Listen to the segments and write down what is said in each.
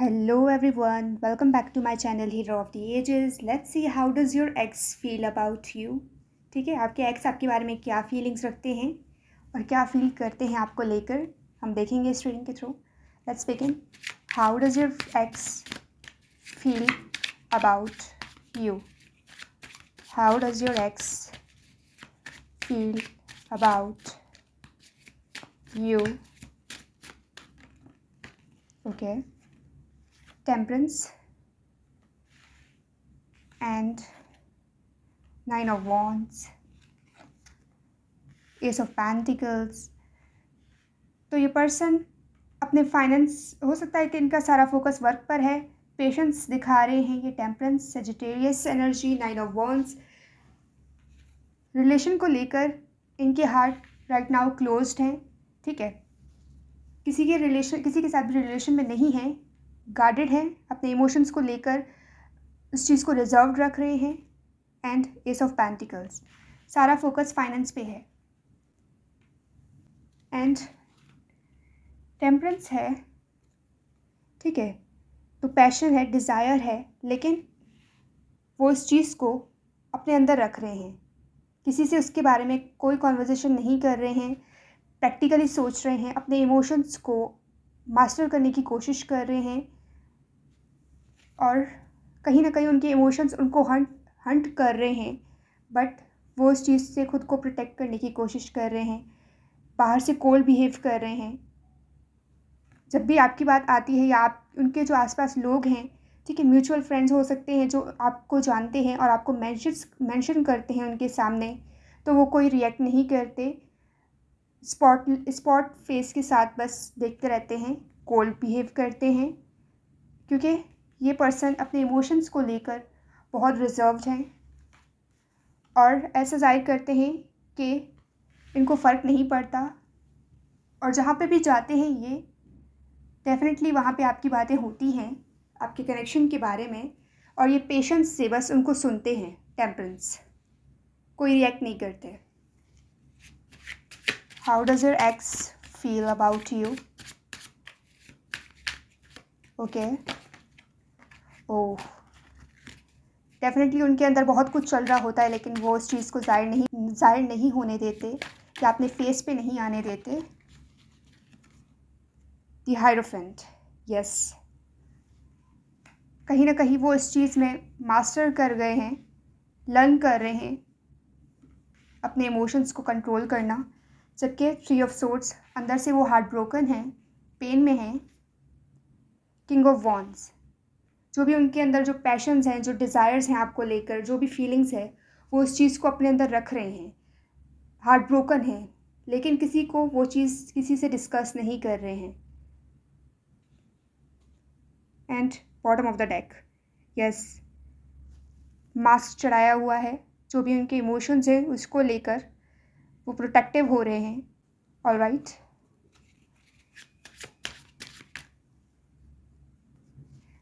Hello everyone, welcome back to my channel Hero of the Ages. Let's see how does your ex feel about you. ठीक है, आपके x आपके बारे में क्या फीलिंग्स रखते हैं और क्या फील करते हैं आपको लेकर, हम देखेंगे इस रीडिंग के through. Let's begin. How does your ex feel about you. How does your ex feel about you. Okay. Temperance and Nine of Wands, Ace of Pentacles. तो ये पर्सन अपने फाइनेंस, हो सकता है कि इनका सारा फोकस वर्क पर है, पेशेंस दिखा रहे हैं ये. Temperance, Sagittarius energy, nine of wands. Relation को लेकर इनके हार्ट राइट नाउ क्लोज्ड हैं. ठीक है, किसी के साथ भी रिलेशन में नहीं है, गार्डेड हैं, अपने इमोशंस को लेकर उस चीज़ को रिजर्व रख रहे हैं. एंड एस ऑफ पेंटिकल्स, सारा फोकस फाइनेंस पे है. एंड टेम्परेंस है. ठीक है, तो पैशन है, डिज़ायर है, लेकिन वो इस चीज़ को अपने अंदर रख रहे हैं. किसी से उसके बारे में कोई कॉन्वर्जेसन नहीं कर रहे हैं, प्रैक्टिकली सोच रहे हैं, अपने इमोशंस को मास्टर करने की कोशिश कर रहे हैं. और कहीं ना कहीं उनके इमोशंस उनको हंट कर रहे हैं, बट वो उस चीज़ से खुद को प्रोटेक्ट करने की कोशिश कर रहे हैं, बाहर से कोल्ड बिहेव कर रहे हैं. जब भी आपकी बात आती है या आप उनके जो आसपास लोग हैं, ठीक है, म्यूचुअल फ्रेंड्स हो सकते हैं जो आपको जानते हैं और आपको मेंशन करते हैं उनके सामने, तो वो कोई रिएक्ट नहीं करते, स्पॉट फेस के साथ बस देखते रहते हैं, कोल्ड बिहेव करते हैं. क्योंकि ये पर्सन अपने इमोशंस को लेकर बहुत रिजर्व्ड हैं और ऐसा जाहिर करते हैं कि इनको फ़र्क नहीं पड़ता. और जहाँ पे भी जाते हैं ये डेफिनेटली वहाँ पे आपकी बातें होती हैं आपके कनेक्शन के बारे में, और ये पेशेंस से बस उनको सुनते हैं. टेम्परेंस, कोई रिएक्ट नहीं करते. How does your ex feel about you. Okay. Oh, definitely उनके अंदर बहुत कुछ चल रहा होता है, लेकिन वो उस चीज़ को ज़ाहिर नहीं होने देते या अपने फेस पे नहीं आने देते. द हायरोफेंट, यस, कहीं ना कहीं वो इस चीज़ में मास्टर कर गए हैं, लर्न कर रहे हैं अपने इमोशंस को कंट्रोल करना. जबकि थ्री ऑफ सोर्ड्स, अंदर से वो हार्ट ब्रोकन हैं, पेन में हैं. किंग ऑफ वॉन्ड्स, जो भी उनके अंदर जो पैशंस हैं, जो डिज़ायर्स हैं आपको लेकर, जो भी फीलिंग्स है, वो उस चीज़ को अपने अंदर रख रहे हैं, हार्ट ब्रोकन है, लेकिन किसी को वो चीज़ किसी से डिस्कस नहीं कर रहे हैं. And bottom of the deck, yes, mask चढ़ाया हुआ है. जो भी उनके इमोशंस हैं उसको लेकर वो प्रोटेक्टिव हो रहे हैं. ऑलराइट,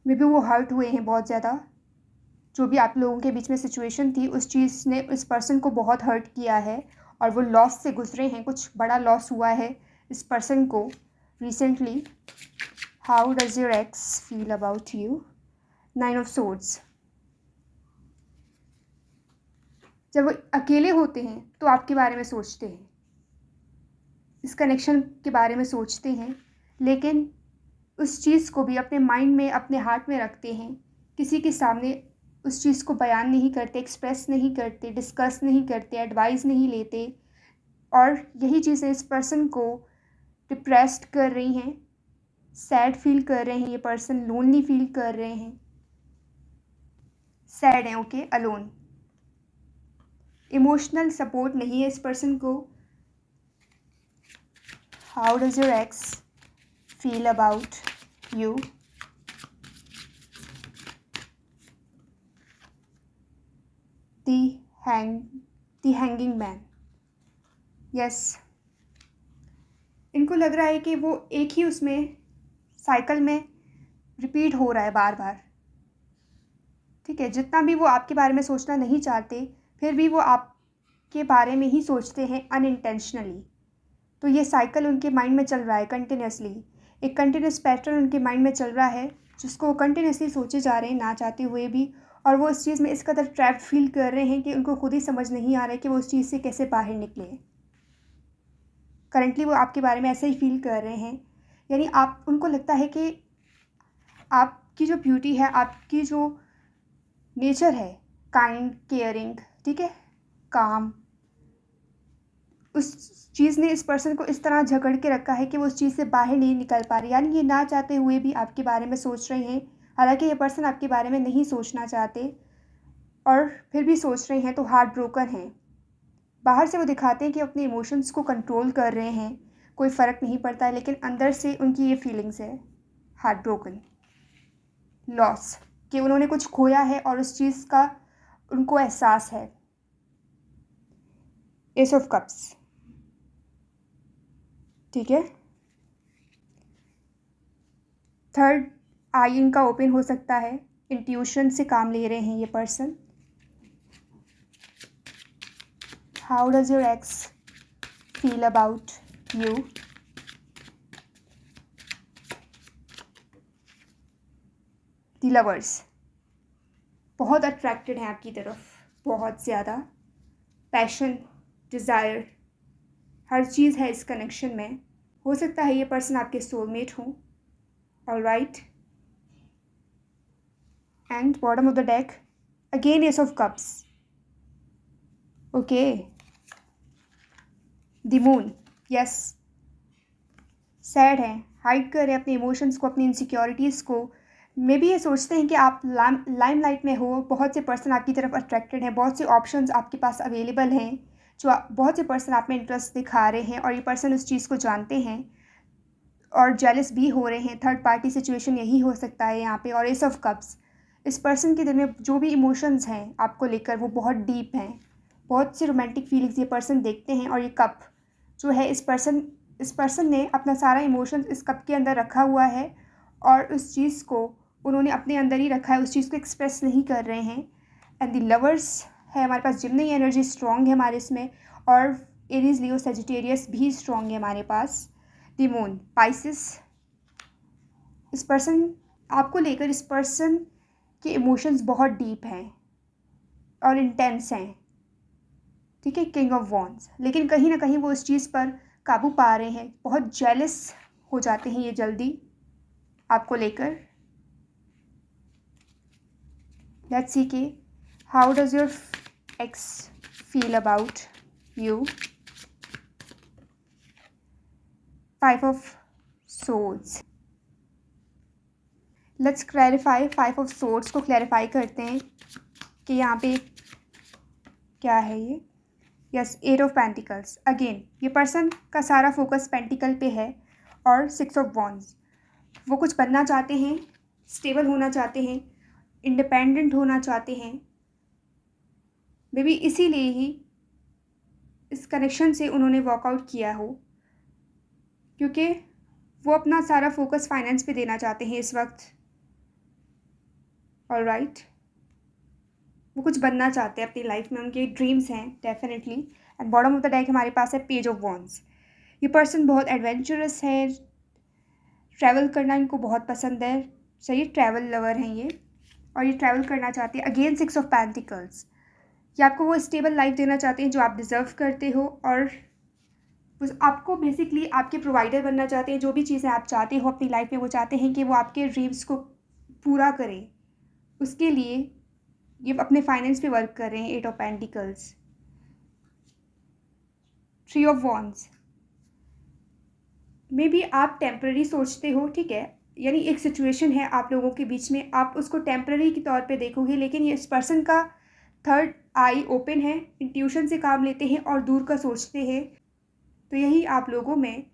मे बी वो हर्ट हुए हैं बहुत ज़्यादा. जो भी आप लोगों के बीच में सिचुएशन थी, उस चीज़ ने उस पर्सन को बहुत हर्ट किया है और वो लॉस से गुजरे हैं. कुछ बड़ा लॉस हुआ है इस पर्सन को recently. How does your ex feel about you. Nine of swords, जब वो अकेले होते हैं तो आपके बारे में सोचते हैं, इस कनेक्शन के बारे में सोचते हैं, लेकिन उस चीज़ को भी अपने माइंड में, अपने हार्ट में रखते हैं. किसी के सामने उस चीज़ को बयान नहीं करते, एक्सप्रेस नहीं करते, डिस्कस नहीं करते, एडवाइस नहीं लेते. और यही चीज़ें इस पर्सन को डिप्रेस्ड कर रही हैं, सैड फील कर रहे हैं. ये पर्सन लोनली फील कर रहे हैं, सैड हैं. ओके, अलोन, इमोशनल सपोर्ट नहीं है इस पर्सन को. How does your ex feel about you. The hanging man, yes, इनको लग रहा है कि वो एक ही उसमें साइकिल में रिपीट हो रहा है बार बार. ठीक है, जितना भी वो आपके बारे में सोचना नहीं चाहते, फिर भी वो आपके बारे में ही सोचते हैं अनइंटेंशनली. तो ये साइकिल उनके माइंड में चल रहा है कंटिन्यूसली, एक कंटिन्यूस पैटर्न उनके माइंड में चल रहा है. जिसको वो कंटिन्यूसली सोचे जा रहे हैं ना चाहते हुए भी, और वो उस चीज़ में इस कदर ट्रैप्ड फील कर रहे हैं कि उनको खुद ही समझ नहीं आ रहा है कि वो उस चीज़ से कैसे बाहर निकले। करंटली वो आपके बारे में ऐसे ही फील कर रहे हैं, यानी आप उनको लगता है कि आपकी जो ब्यूटी है, आपकी जो नेचर है, काइंड, केयरिंग, ठीक है, काम, उस चीज़ ने इस पर्सन को इस तरह जकड़ के रखा है कि वो उस चीज़ से बाहर नहीं निकल पा रहे। यानी ये ना चाहते हुए भी आपके बारे में सोच रहे हैं, हालांकि ये पर्सन आपके बारे में नहीं सोचना चाहते और फिर भी सोच रहे हैं, तो हार्ट ब्रोकन हैं। बाहर से वो दिखाते हैं कि अपने इमोशंस को कंट्रोल कर रहे हैं, कोई फ़र्क नहीं पड़ता है, लेकिन अंदर से उनकी ये फीलिंग्स है, हार्ट ब्रोकन, लॉस, कि उन्होंने कुछ खोया है और उस चीज़ का उनको एहसास है। एस ऑफ कप्स, ठीक है। थर्ड आई इनका ओपन हो सकता है, इंट्यूशन से काम ले रहे हैं ये person. How does your ex feel about you? The lovers, बहुत अट्रैक्टेड हैं आपकी तरफ, बहुत ज़्यादा पैशन, डिज़ायर, हर चीज़ है इस कनेक्शन में। हो सकता है ये पर्सन आपके सोलमेट हों। Alright, and bottom of the deck again S of cups. Okay, the moon, yes, sad है, हाइड कर रहे हैं अपने इमोशंस को, अपनी इनसिक्योरिटीज़ को। मे बी ये सोचते हैं कि आप लाइमलाइट में हो, बहुत से पर्सन आपकी तरफ अट्रैक्टेड हैं, बहुत से ऑप्शंस आपके पास अवेलेबल हैं, बहुत से पर्सन आप में इंटरेस्ट दिखा रहे हैं और ये पर्सन उस चीज़ को जानते हैं और जेलस भी हो रहे हैं। थर्ड पार्टी सिचुएशन यही हो सकता है यहाँ पे। और एस ऑफ कप्स, इस पर्सन के दिल में जो भी इमोशंस हैं आपको लेकर वो बहुत डीप हैं, बहुत सी रोमांटिक फीलिंग्स ये पर्सन देखते हैं। और ये कप जो है, इस पर्सन ने अपना सारा इमोशंस इस कप के अंदर रखा हुआ है और उस चीज़ को उन्होंने अपने अंदर ही रखा है, उस चीज़ को एक्सप्रेस नहीं कर रहे हैं। एंड द लवर्स है हमारे पास, जिम्नी एनर्जी स्ट्रॉन्ग है हमारे इसमें, और एरीज, लियो, सेजिटेरियस भी स्ट्रॉन्ग है हमारे पास। द मून, पाइसिस, इस पर्सन आपको लेकर, इस पर्सन के इमोशंस बहुत डीप हैं और इंटेंस हैं, ठीक है। किंग ऑफ वॉन्ड्स, लेकिन कहीं ना कहीं वो इस चीज़ पर काबू पा रहे हैं, बहुत जेलस हो जाते हैं ये जल्दी आपको लेकर। लेट्स सी के how does your ex feel about you? Five of swords, let's clarify. Five of swords को क्लैरिफाई करते हैं कि यहाँ पे क्या है ये। Yes, eight of pentacles, again ये पर्सन का सारा फोकस पेंटिकल पे है। और सिक्स ऑफ वॉन्ड्स, वो कुछ बनना चाहते हैं, स्टेबल होना चाहते हैं, इंडिपेंडेंट होना चाहते हैं। मे बी इसीलिए ही इस कनेक्शन से उन्होंने वॉकआउट किया हो, क्योंकि वो अपना सारा फोकस फाइनेंस पे देना चाहते हैं इस वक्त। ऑलराइट, वो कुछ बनना चाहते हैं अपनी लाइफ में, उनके ड्रीम्स हैं definitely. And bottom of the deck हमारे पास है पेज ऑफ वॉन्ड्स। ये पर्सन बहुत एडवेंचरस है, ट्रैवल करना इनको बहुत पसंद है, सही, ट्रैवल लवर हैं ये, और ये ट्रैवल करना चाहते हैं। अगेन सिक्स ऑफ पेंटिकल्स, ये आपको वो स्टेबल लाइफ देना चाहते हैं जो आप डिज़र्व करते हो, और आपको बेसिकली आपके प्रोवाइडर बनना चाहते हैं। जो भी चीज़ें आप चाहते हो अपनी लाइफ में, वो चाहते हैं कि वो आपके ड्रीम्स को पूरा करें। उसके लिए ये अपने फाइनेंस पे वर्क कर रहे हैं। Eight of pentacles, three of wands, maybe आप टेम्प्ररी सोचते हो, ठीक है, यानी एक सिचुएशन है आप लोगों के बीच में, आप उसको टेम्प्ररी के तौर पे देखोगे, लेकिन ये इस पर्सन का थर्ड आई ओपन है, इंट्यूशन से काम लेते हैं और दूर का सोचते हैं। तो यही आप लोगों में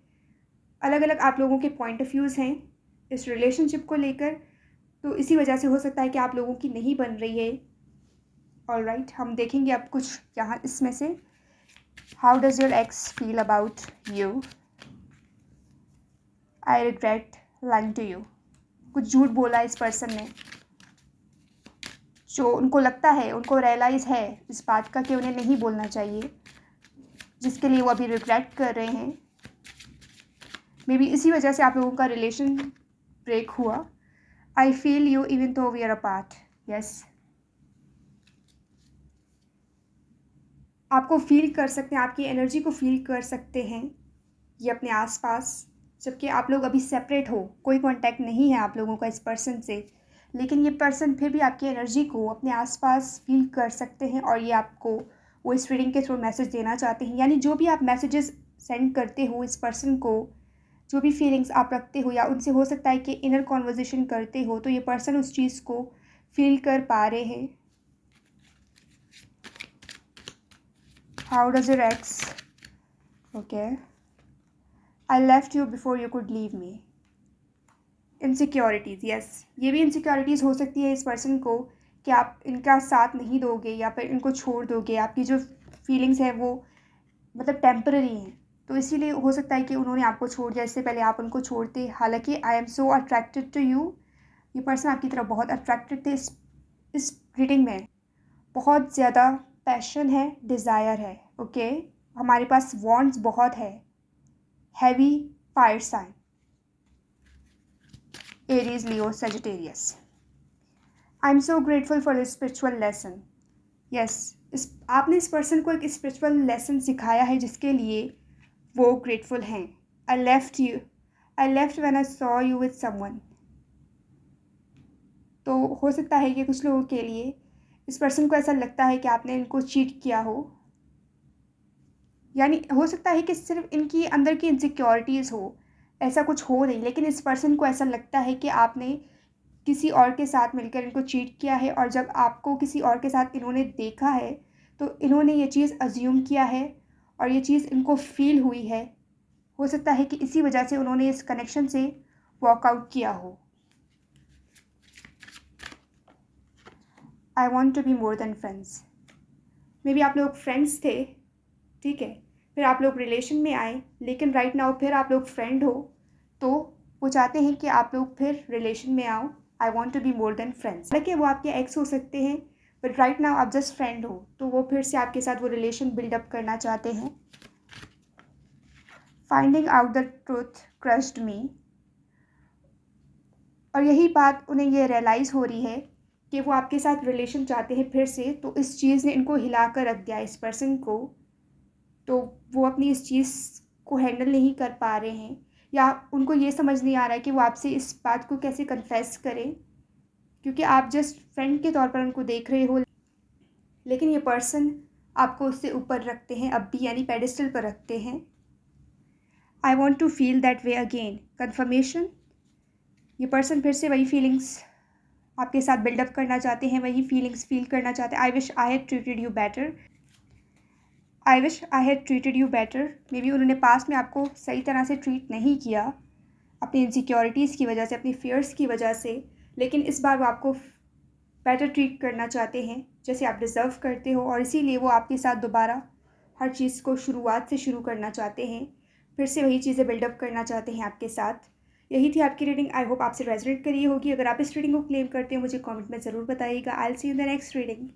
अलग अलग आप लोगों के पॉइंट ऑफ व्यूज़ हैं इस रिलेशनशिप को लेकर, तो इसी वजह से हो सकता है कि आप लोगों की नहीं बन रही है। ऑलराइट, हम देखेंगे अब कुछ यहाँ इसमें से। How does your ex feel about you? I regret lying to you, कुछ झूठ बोला इस पर्सन ने, जो उनको लगता है, उनको रियलाइज़ है इस बात का कि उन्हें नहीं बोलना चाहिए, जिसके लिए वो अभी रिग्रेट कर रहे हैं। मे बी इसी वजह से आप लोगों का रिलेशन ब्रेक हुआ। I feel you even though we are apart. Yes. आपको फील कर सकते हैं, आपकी एनर्जी को फील कर सकते हैं ये अपने आसपास, जबकि आप लोग अभी सेपरेट हो, कोई कांटेक्ट नहीं है आप लोगों का इस पर्सन से, लेकिन ये पर्सन फिर भी आपकी एनर्जी को अपने आसपास फील कर सकते हैं और ये आपको वो इस रीडिंग के थ्रू मैसेज देना चाहते हैं। यानी जो भी आप मैसेजेस सेंड करते हो इस पर्सन को, जो भी फीलिंग्स आप रखते हो या उनसे हो सकता है कि इनर कॉन्वर्जेशन करते हो, तो ये पर्सन उस चीज़ को फील कर पा रहे हैं। How does your x? Okay, I left you before you could leave me. Insecurities, yes, ये भी इनसिक्योरिटीज़ हो सकती है इस पर्सन को कि आप इनका साथ नहीं दोगे या फिर इनको छोड़ दोगे। आपकी जो फीलिंग्स है वो मतलब टेम्पररी हैं, तो इसीलिए हो सकता है कि उन्होंने आपको छोड़ दिया, इससे पहले आप उनको छोड़ते। हालांकि I am so attracted to you, ये पर्सन आपकी तरफ बहुत अट्रैक्टेड थे। इस रीडिंग में बहुत ज़्यादा पैशन है, डिज़ायर है। ओके, हमारे पास वॉन्ट्स बहुत है। Heavy fire sign, Aries, Leo, Sagittarius. I am so grateful for this spiritual lesson. Yes, आपने इस पर्सन को एक स्पिरिचुअल लेसन सिखाया है जिसके लिए वो ग्रेटफुल हैं। I left when I saw you with someone. तो हो सकता है कि कुछ लोगों के लिए इस पर्सन को ऐसा लगता है कि आपने इनको चीट किया हो, यानी हो सकता है कि सिर्फ इनकी अंदर की इनसिक्योरिटीज़ हो, ऐसा कुछ हो नहीं, लेकिन इस पर्सन को ऐसा लगता है कि आपने किसी और के साथ मिलकर इनको चीट किया है, और जब आपको किसी और के साथ इन्होंने देखा है तो इन्होंने ये चीज़ अज्यूम किया है और ये चीज़ इनको फील हुई है। हो सकता है कि इसी वजह से उन्होंने इस कनेक्शन से वॉकआउट किया हो। I want to be more than friends. Maybe आप लोग फ्रेंड्स थे, ठीक है, फिर आप लोग रिलेशन में आए, लेकिन राइट नाउ फिर आप लोग फ्रेंड हो, तो वो चाहते हैं कि आप लोग फिर रिलेशन में आओ। I want to be more than friends. हालांकि वो आपके एक्स हो सकते हैं, बट राइट नाउ आप जस्ट फ्रेंड हो, तो वो फिर से आपके साथ वो रिलेशन बिल्डअप करना चाहते हैं। Finding out the truth crushed me, और यही बात उन्हें ये रियलाइज़ हो रही है कि वो आपके साथ रिलेशन चाहते हैं फिर से, तो इस चीज़ ने इनको हिला कर रख दिया इस पर्सन को, तो वो अपनी इस चीज़ को हैंडल नहीं कर पा रहे हैं, या उनको ये समझ नहीं आ रहा है कि वो आपसे इस बात को कैसे कन्फेस करें, क्योंकि आप जस्ट फ्रेंड के तौर पर उनको देख रहे हो, लेकिन ये पर्सन आपको उससे ऊपर रखते हैं अब भी, यानी पेडिस्टल पर रखते हैं। I want to feel that way again, confirmation. ये पर्सन फिर से वही फीलिंग्स आपके साथ बिल्डअप करना चाहते हैं, वही फीलिंग्स फील करना चाहते हैं। I wish I had treated you better. I wish I had treated you better. May be उन्होंने पास्ट में आपको सही तरह से ट्रीट नहीं किया, अपनी इनसिक्योरिटीज़ की वजह से, अपनी फियर्स की वजह से, लेकिन इस बार वो आपको बेटर ट्रीट करना चाहते हैं जैसे आप डिज़र्व करते हो, और इसीलिए वो आपके साथ दोबारा हर चीज़ को शुरुआत से शुरू करना चाहते हैं, फिर से वही चीज़ें बिल्डअप करना चाहते हैं आपके साथ। यही थी आपकी रीडिंग। आई होप आपसे रेजोनेट करी होगी। अगर आप इस रीडिंग को क्लेम करते हो मुझे कमेंट में ज़रूर बताइएगा। I will see you in the next reading.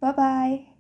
Bye bye.